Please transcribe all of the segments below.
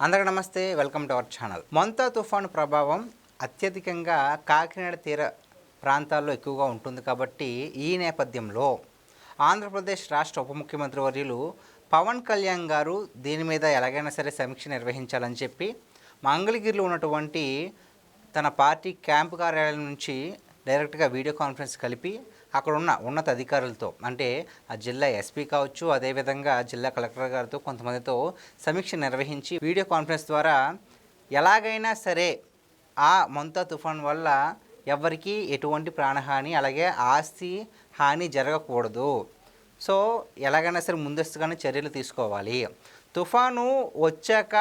అందరికీ నమస్తే, welcome to our channel. Montha తుఫాను ప్రభావం అత్యధికంగా కాకినాడ తీర ప్రాంతాల్లో ఎక్కువగా ఉంటుంది కాబట్టి ఈ నేపథ్యంలో ఆంధ్రప్రదేశ్ రాష్ట్ర ఉప ముఖ్యమంత్రి వర్యులు పవన్ కళ్యాణ్ గారు దీని మీద ఎలాగైనా సరే సమీక్ష నిర్వహించాలని చెప్పి మంగళగిరిలో ఉన్నటువంటి తన పార్టీ క్యాంపు కార్యాలయం నుంచి డైరెక్ట్గా వీడియో కాన్ఫరెన్స్ కలిపి అక్కడ ఉన్న ఉన్నత అధికారులతో, అంటే ఆ జిల్లా ఎస్పీ కావచ్చు, అదేవిధంగా జిల్లా కలెక్టర్ గారితో కొంతమందితో సమీక్ష నిర్వహించి వీడియో కాన్ఫరెన్స్ ద్వారా ఎలాగైనా సరే ఆ మొంతా తుఫాన్ వల్ల ఎవరికి ఎటువంటి ప్రాణహాని అలాగే ఆస్తి హాని జరగకూడదు. సో ఎలాగైనా సరే ముందస్తుగానే చర్యలు తీసుకోవాలి. తుఫాను వచ్చాక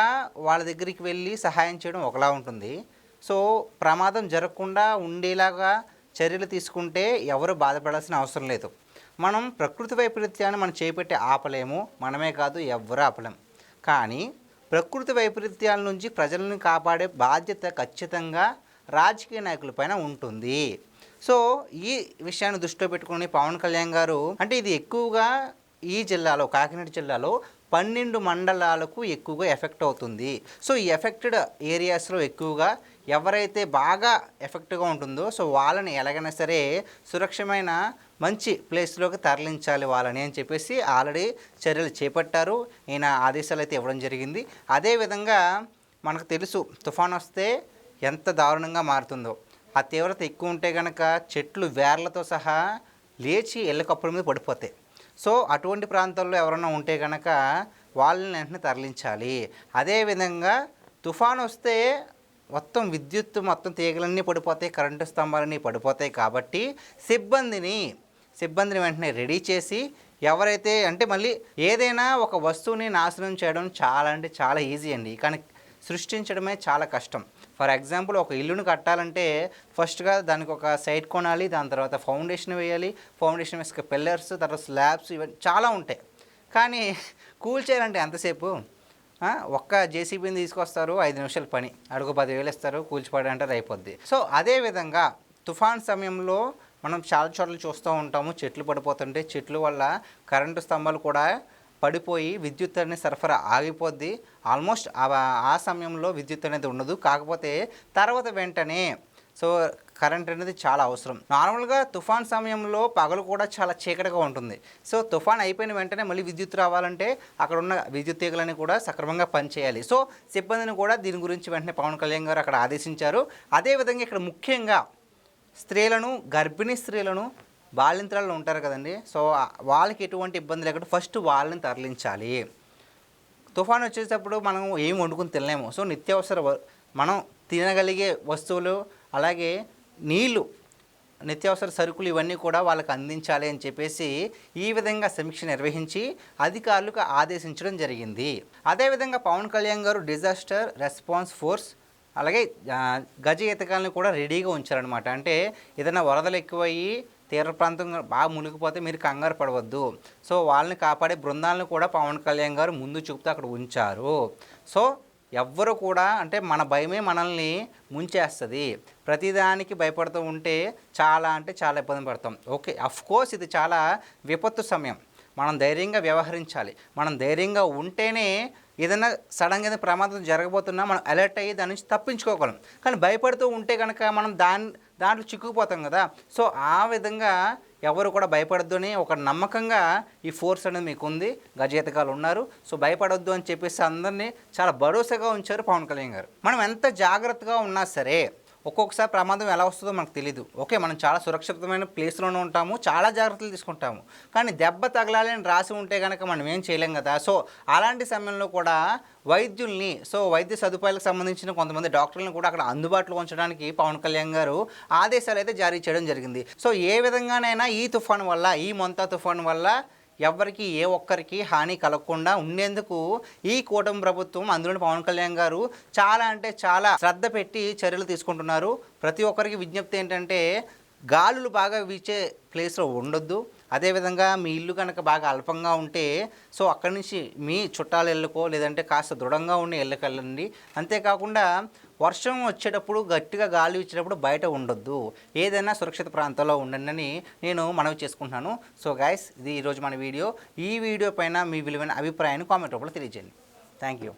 వాళ్ళ దగ్గరికి వెళ్ళి సహాయం చేయడం ఒకలా ఉంటుంది. సో ప్రమాదం జరగకుండా ఉండేలాగా చర్యలు తీసుకుంటే ఎవరు బాధపడాల్సిన అవసరం లేదు. మనం ప్రకృతి వైపరీత్యాన్ని మనం చేపట్టి ఆపలేము, మనమే కాదు ఎవ్వరూ ఆపలేము. కానీ ప్రకృతి వైపరీత్యాల నుంచి ప్రజలను కాపాడే బాధ్యత ఖచ్చితంగా రాజకీయ నాయకులపైన ఉంటుంది. సో ఈ విషయాన్ని దృష్టిలో పెట్టుకుని పవన్ కళ్యాణ్ గారు, అంటే ఇది ఎక్కువగా ఈ జిల్లాలో, కాకినాడ జిల్లాలో 12 మండలాలకు ఎక్కువగా ఎఫెక్ట్ అవుతుంది. సో ఈ ఎఫెక్టెడ్ ఏరియాస్లో ఎక్కువగా ఎవరైతే బాగా ఎఫెక్ట్గా ఉంటుందో సో వాళ్ళని ఎలాగైనా సరే సురక్షమైన మంచి ప్లేస్లోకి తరలించాలి వాళ్ళని అని చెప్పేసి ఆల్రెడీ చర్యలు చేపట్టారు. ఈయన ఆదేశాలు అయితే ఇవ్వడం జరిగింది. అదేవిధంగా మనకు తెలుసు తుఫాన్ వస్తే ఎంత దారుణంగా మారుతుందో. ఆ తీవ్రత ఎక్కువ ఉంటే కనుక చెట్లు వేర్లతో సహా లేచి ఎల్లకప్పుల మీద పడిపోతాయి. సో అటువంటి ప్రాంతాల్లో ఎవరైనా ఉంటే కనుక వాళ్ళని వెంటనే తరలించాలి. అదేవిధంగా తుఫాన్ వస్తే విద్యుత్ తీగలన్నీ పడిపోతాయి, కరెంటు స్తంభాలన్నీ పడిపోతాయి. కాబట్టి సిబ్బందిని వెంటనే రెడీ చేసి ఎవరైతే, అంటే మళ్ళీ ఏదైనా ఒక వస్తువుని నాశనం చేయడం చాలా అంటే చాలా ఈజీ అండి, కానీ సృష్టించడమే చాలా కష్టం. ఫర్ ఎగ్జాంపుల్ ఒక ఇల్లును కట్టాలంటే ఫస్ట్గా దానికి ఒక సైట్ కొనాలి, దాని తర్వాత ఫౌండేషన్ వేయాలి, ఫౌండేషన్ వేసుక పిల్లర్స్, తర్వాత స్లాబ్స్, ఇవన్నీ చాలా ఉంటాయి. కానీ కూల్చేయాలంటే ఎంతసేపు? ఒక్క జేసీబీని తీసుకొస్తారు, 5 నిమిషాల పని, అడుగు 10,000 ఇస్తారు, కూల్చిపడి అంటారు, అయిపోద్ది. సో అదేవిధంగా తుఫాన్ సమయంలో మనం చాలా చోట్ల చూస్తూ ఉంటాము, చెట్లు పడిపోతుంటే చెట్లు వల్ల కరెంటు స్తంభాలు కూడా పడిపోయి విద్యుత్ అనేది సరఫరా ఆగిపోద్ది. ఆల్మోస్ట్ ఆ సమయంలో విద్యుత్ అనేది ఉండదు. కాకపోతే తర్వాత వెంటనే సో కరెంట్ అనేది చాలా అవసరం. నార్మల్గా తుఫాన్ సమయంలో పగలు కూడా చాలా చీకటిగా ఉంటుంది. సో తుఫాన్ అయిపోయిన వెంటనే మళ్ళీ విద్యుత్ రావాలంటే అక్కడ ఉన్న విద్యుత్ తీగలని కూడా సక్రమంగా పనిచేయాలి. సో సిబ్బందిని కూడా దీని గురించి వెంటనే పవన్ కళ్యాణ్ గారు అక్కడ ఆదేశించారు. అదేవిధంగా ఇక్కడ ముఖ్యంగా స్త్రీలను, గర్భిణీ స్త్రీలను, బాలింతరాలు ఉంటారు కదండి, సో వాళ్ళకి ఎటువంటి ఇబ్బంది లేకుండా ఫస్ట్ వాళ్ళని తరలించాలి. తుఫాన్ వచ్చేటప్పుడు మనం ఏం వండుకుని తినలేము. సో నిత్యావసర మనం తినగలిగే వస్తువులు, అలాగే నీళ్ళు, నిత్యావసర సరుకులు ఇవన్నీ కూడా వాళ్ళకి అందించాలి అని చెప్పేసి ఈ విధంగా సమీక్ష నిర్వహించి అధికారులకు ఆదేశించడం జరిగింది. అదేవిధంగా పవన్ కళ్యాణ్ గారు డిజాస్టర్ రెస్పాన్స్ ఫోర్స్ అలాగే గజ ఈతకాలను కూడా రెడీగా ఉంచారనమాట. అంటే ఏదైనా వరదలు ఎక్కువయ్యి తీర ప్రాంతం బాగా మునిగిపోతే మీరు కంగారు పడవద్దు. సో వాళ్ళని కాపాడే బృందాలను కూడా పవన్ కళ్యాణ్ గారు ముందు చూపుతూ అక్కడ ఉంచారు. సో ఎవ్వరు కూడా, అంటే మన భయమే మనల్ని ముంచేస్తుంది. ప్రతిదానికి భయపడుతూ ఉంటే చాలా అంటే చాలా ఇబ్బంది పడతాం. ఓకే, అఫ్కోర్స్ ఇది చాలా విపత్తు సమయం, మనం ధైర్యంగా వ్యవహరించాలి. మనం ధైర్యంగా ఉంటేనే ఏదైనా సడన్గా ఏదైనా ప్రమాదం జరగబోతున్నా మనం అలర్ట్ అయ్యి దాని నుంచి తప్పించుకోగలం. కానీ భయపడుతూ ఉంటే కనుక మనం దాంట్లో చిక్కుకుపోతాం కదా. సో ఆ విధంగా ఎవరు కూడా భయపడద్దు అని ఒక నమ్మకంగా ఈ ఫోర్స్ అనేది మీకు ఉంది, గజేతగాలు ఉన్నారు. సో భయపడొద్దు అని చెప్పేసి అందరినీ చాలా భరోసాగా ఉంచారు పవన్ కళ్యాణ్ గారు. మనం ఎంత జాగ్రత్తగా ఉన్నా సరే ఒక్కొక్కసారి ప్రమాదం ఎలా వస్తుందో మనకు తెలీదు. ఓకే, మనం చాలా సురక్షితమైన ప్లేస్లోనే ఉంటాము, చాలా జాగ్రత్తలు తీసుకుంటాము, కానీ దెబ్బ తగలాలి అని రాసి ఉంటే కనుక మనం ఏం చేయలేం కదా. సో అలాంటి సమయంలో కూడా వైద్యుల్ని, సో వైద్య సదుపాయాలకు సంబంధించిన కొంతమంది డాక్టర్లను కూడా అక్కడ అందుబాటులో ఉంచడానికి పవన్ కళ్యాణ్ గారు ఆదేశాలు అయితే జారీ చేయడం జరిగింది. సో ఏ విధంగానైనా ఈ తుఫాను వల్ల, ఈ మొంతా తుఫాను వల్ల ఎవరికి ఏ ఒక్కరికి హాని కలగకుండా ఉండేందుకు ఈ కూటమి ప్రభుత్వం, అందులో పవన్ కళ్యాణ్ గారు చాలా అంటే చాలా శ్రద్ధ పెట్టి చర్యలు తీసుకుంటున్నారు. ప్రతి ఒక్కరికి విజ్ఞప్తి ఏంటంటే గాలులు బాగా వీచే ప్లేస్లో ఉండొద్దు. అదేవిధంగా మీ ఇల్లు కనుక బాగా అల్పంగా ఉంటే సో అక్కడి నుంచి మీ చుట్టాల ఇళ్ళకో లేదంటే కాస్త దృఢంగా ఉండి ఇళ్ళకెళ్ళండి. అంతేకాకుండా వర్షం వచ్చేటప్పుడు గట్టిగా గాలి ఇచ్చేటప్పుడు బయట ఉండొద్దు, ఏదైనా సురక్షిత ప్రాంతాల్లో ఉండండి అని నేను మనవి చేసుకుంటున్నాను. సో గైస్, ఇది ఈరోజు మన వీడియో. ఈ వీడియో పైన మీ విలువైన అభిప్రాయాన్ని కామెంట్ రూపంలో తెలియజేయండి. Thank you.